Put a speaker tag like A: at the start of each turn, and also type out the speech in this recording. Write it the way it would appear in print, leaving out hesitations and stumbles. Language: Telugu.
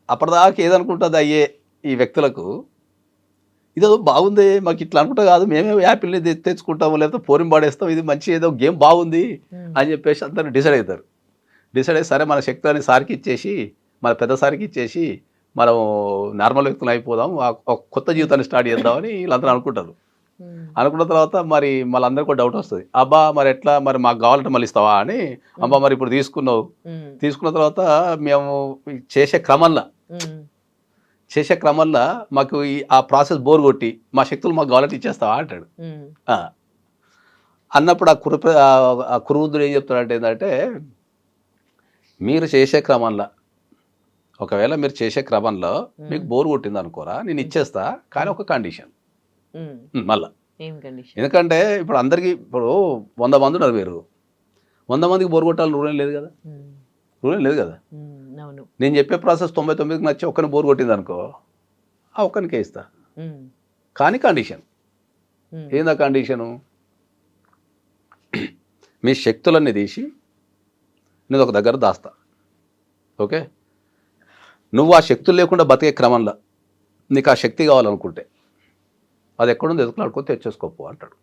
A: అప్పటిదాకా ఏదనుకుంటుంది అయ్యే ఈ వ్యక్తులకు ఇదేదో బాగుంది మాకు ఇట్లా అనుకుంటా కాదు మేమే యాపిల్ని తెచ్చుకుంటాము లేకపోతే పోరిం పాడేస్తాం ఇది మంచి ఏదో గేమ్ బాగుంది అని చెప్పేసి అందరూ డిసైడ్ అవుతారు. డిసైడ్ అయ్యి సరే మన శక్తులని సార్కి ఇచ్చేసి మన పెద్ద సార్కి ఇచ్చేసి మనం నార్మల్ వ్యక్తులు అయిపోదాం ఒక కొత్త జీవితాన్ని స్టార్ట్ చేద్దామని వీళ్ళందరూ అనుకుంటారు. అనుకున్న తర్వాత మరి మళ్ళీ కూడా డౌట్ వస్తుంది. అబ్బా మరి ఎట్లా మరి మాకు కావాలంటే మళ్ళీ ఇస్తావా అని. అబ్బా మరి ఇప్పుడు తీసుకున్నావు, తీసుకున్న తర్వాత మేము చేసే క్రమంలో మాకు ఆ ప్రాసెస్ బోర్ కొట్టి మా శక్తులు మాకు కావాలంటే ఇచ్చేస్తావా అంటాడు. అన్నప్పుడు ఆ కురువృద్ధుడు ఏం చెప్తాడంటే ఏంటంటే మీరు చేసే క్రమంలో ఒకవేళ మీరు చేసే క్రమంలో మీకు బోర్ కొట్టింది అనుకోరా నేను ఇచ్చేస్తా కానీ ఒక కండిషన్ మళ్ళా. ఎందుకంటే ఇప్పుడు అందరికీ ఇప్పుడు 100 మంది ఉన్నారు, మీరు 100 మందికి బోర్ కొట్టాలని రూల్ లేదు కదా. నేను చెప్పే ప్రాసెస్ 99కి నచ్చి ఒక్కరిని బోర్ కొట్టింది అనుకో ఆ ఒక్కరికే ఇస్తా కానీ కండిషన్ ఏందా కండిషను, మీ శక్తులన్నీ తీసి నేను ఒక దగ్గర దాస్తా. ఓకే, నువ్వు ఆ శక్తులు లేకుండా బతికే క్రమంలో నీకు ఆ శక్తి కావాలనుకుంటే అది ఎక్కడుంది ఎదుకులాడుకొని తెచ్చేసుకోపో అంటాడు.